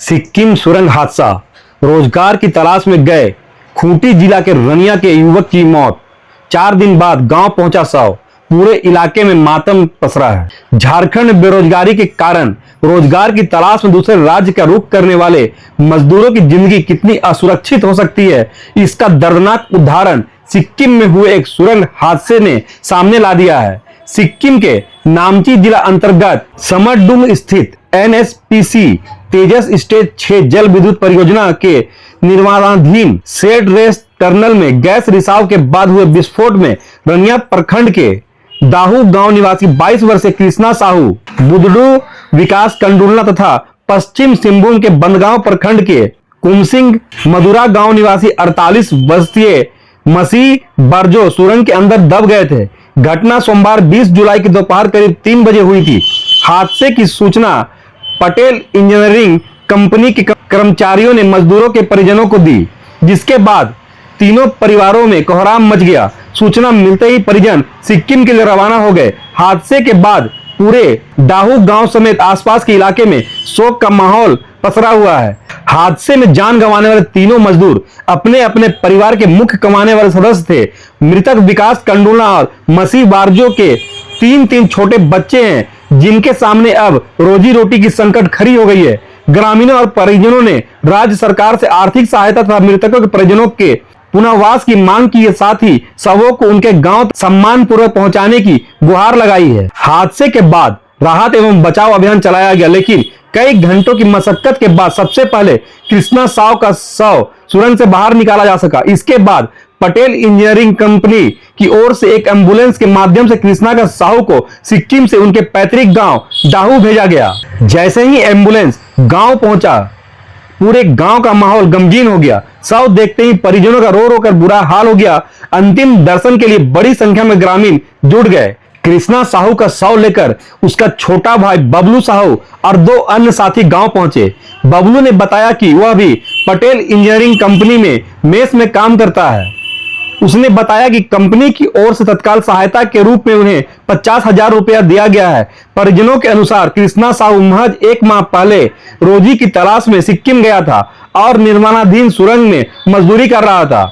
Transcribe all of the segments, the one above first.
सिक्किम सुरंग हादसा। रोजगार की तलाश में गए खूंटी जिला के रनिया के युवक की मौत। 4 दिन बाद गांव पहुंचा शव। पूरे इलाके में मातम पसरा है। झारखंड में बेरोजगारी के कारण रोजगार की तलाश में दूसरे राज्य का रुख करने वाले मजदूरों की जिंदगी कितनी असुरक्षित हो सकती है, इसका दर्दनाक उदाहरण सिक्किम में हुए एक सुरंग हादसे ने सामने ला दिया है। सिक्किम के नामची जिला अंतर्गत समरडुंग स्थित एनएचपीसी तेजस स्टेज 6 जल विद्युत परियोजना के निर्माणाधीन शेड रेस्ट टनल में गैस रिसाव के बाद हुए विस्फोट में रनिया प्रखंड के दाहू गांव निवासी 22 वर्षीय कृष्णा साहू, बुदडू विकास कंडुलना तथा पश्चिम सिंहभूम के बंदगांव प्रखंड के कुमसिंग मधुरा गांव निवासी 48 वर्षीय मसीह बरजो सुरंग के अंदर दब गए थे। घटना सोमवार 20 जुलाई की दोपहर करीब 3 बजे हुई थी। हादसे की सूचना पटेल इंजीनियरिंग कंपनी के कर्मचारियों ने मजदूरों के परिजनों को दी, जिसके बाद तीनों परिवारों में कोहराम मच गया। सूचना मिलते ही परिजन सिक्किम के लिए रवाना हो गए। हादसे के बाद पूरे दाहू गांव समेत आसपास के इलाके में शोक का माहौल पसरा हुआ है। हादसे में जान गंवाने वाले तीनों मजदूर अपने अपने परिवार के मुख्य कमाने वाले सदस्य थे। मृतक विकास कंडुलना और मसीह बारजो के तीन छोटे बच्चे हैं, जिनके सामने अब रोजी रोटी की संकट खड़ी हो गई है। ग्रामीणों और परिजनों ने राज्य सरकार से आर्थिक सहायता तथा मृतकों के परिजनों के पुनर्वास की मांग की है, साथ ही शवों को उनके गांव सम्मान पूर्वक पहुंचाने की गुहार लगाई है। हादसे के बाद राहत एवं बचाव अभियान चलाया गया, लेकिन कई घंटों की मशक्कत के बाद सबसे पहले कृष्णा साव का शव सुरंग से बाहर निकाला जा सका। इसके बाद पटेल इंजीनियरिंग कंपनी की ओर से एक एम्बुलेंस के माध्यम से कृष्णा का साहू को सिक्किम से उनके पैतृक गांव दाहू भेजा गया। जैसे ही एम्बुलेंस गांव पहुंचा, पूरे गांव का माहौल गमगीन हो गया। शव देखते ही परिजनों का रो रो कर बुरा हाल हो गया। अंतिम दर्शन के लिए बड़ी संख्या में ग्रामीण जुट गए। कृष्णा साहू का शव लेकर उसका छोटा भाई बबलू साहू और 2 अन्य साथी गांव पहुंचे। बबलू ने बताया कि वह भी पटेल इंजीनियरिंग कंपनी में मेस में काम करता है। उसने बताया कि कंपनी की ओर से तत्काल सहायता के रूप में उन्हें 50,000 रुपया दिया गया है। परिजनों के अनुसार कृष्णा साहू महज 1 माह पहले रोजी की तलाश में सिक्किम गया था और निर्माणाधीन सुरंग में मजदूरी कर रहा था।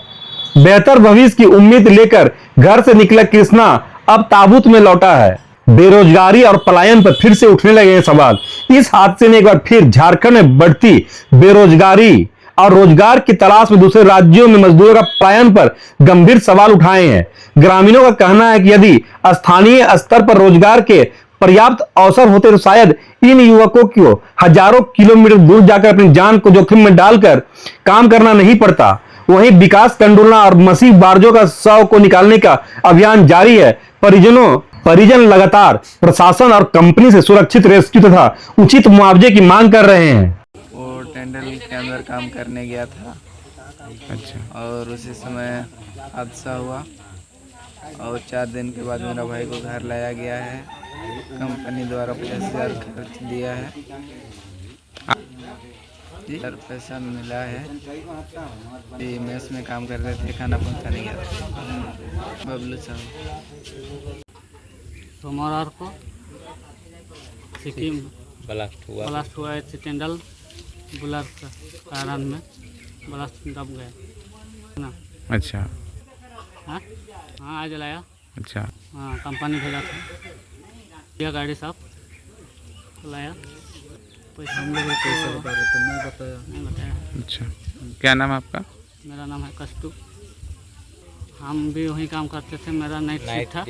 बेहतर भविष्य की उम्मीद लेकर घर से निकला कृष्णा अब ताबूत में लौटा है। बेरोजगारी और पलायन पर फिर से उठने लगे हैं सवाल। इस हादसे ने एक बार फिर झारखंड में बढ़ती बेरोजगारी और रोजगार की तलाश में दूसरे राज्यों में मजदूरों का पलायन पर गंभीर सवाल उठाए हैं। ग्रामीणों का कहना है कि यदि स्थानीय स्तर पर रोजगार के पर्याप्त अवसर होते तो शायद इन युवकों को हजारों किलोमीटर दूर जाकर अपनी जान को जोखिम में डालकर काम करना नहीं पड़ता। वहीं विकास कंडुलना और मसीह बारजो का शव को निकालने का अभियान जारी है। परिजन लगातार प्रशासन और कंपनी से सुरक्षित रेस्क्यू तथा उचित मुआवजे की मांग कर रहे हैं। वो टेंडर के अंदर काम करने गया था। अच्छा। और उसी समय हादसा हुआ और 4 दिन के बाद मेरा भाई को घर लाया गया है। कंपनी द्वारा 50,000 खर्च दिया है सर, पैसा मिला है। ये मेस में काम कर रहे थे, खाना पहुंचाने गया था। बबलू साहब सोमवार को सिक्किम ब्लास्ट हुआ है। टेंडल बुलार कारण में ब्लास्ट दब गया ना। अच्छा। हाँ आज लाया। अच्छा। हाँ कंपनी भेजा था, यह गाड़ी साहब लाया। पैसा हम लोग नहीं बताया। अच्छा, क्या नाम है आपका? मेरा नाम है कस्तू। हम भी वहीं काम करते थे। मेरा नाइट शिफ्ट था,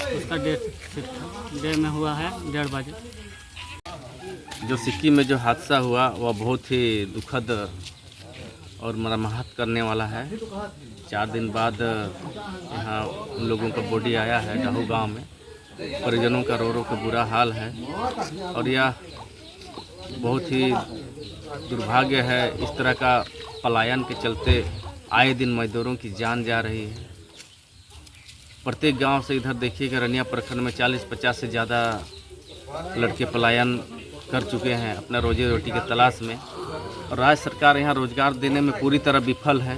उसका डे शिफ्ट था। डे में हुआ है 1:30 बजे। जो सिक्किम में जो हादसा हुआ वह बहुत ही दुखद और मरम्मत करने वाला है। 4 दिन बाद यहाँ उन लोगों का बॉडी आया है दाहू गांव में। परिजनों का रो रो का बुरा हाल है और यह बहुत ही दुर्भाग्य है। इस तरह का पलायन के चलते आए दिन मजदूरों की जान जा रही है। प्रत्येक गांव से इधर देखिएगा, रनिया प्रखंड में 40-50 से ज़्यादा लड़के पलायन कर चुके हैं अपना रोजी रोटी के तलाश में। और राज्य सरकार यहाँ रोजगार देने में पूरी तरह विफल है।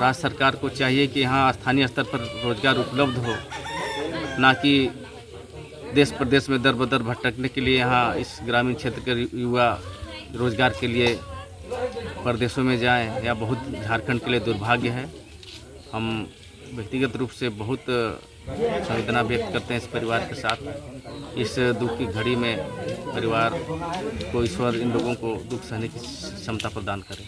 राज्य सरकार को चाहिए कि यहाँ स्थानीय स्तर पर रोजगार उपलब्ध हो, ना कि देश प्रदेश में दर बदर भटकने के लिए यहाँ इस ग्रामीण क्षेत्र के युवा रोज़गार के लिए परदेशों में जाएं, या बहुत झारखंड के लिए दुर्भाग्य है। हम व्यक्तिगत रूप से बहुत संवेदना व्यक्त करते हैं इस परिवार के साथ। इस दुख की घड़ी में परिवार को ईश्वर इन लोगों को दुख सहने की क्षमता प्रदान करे।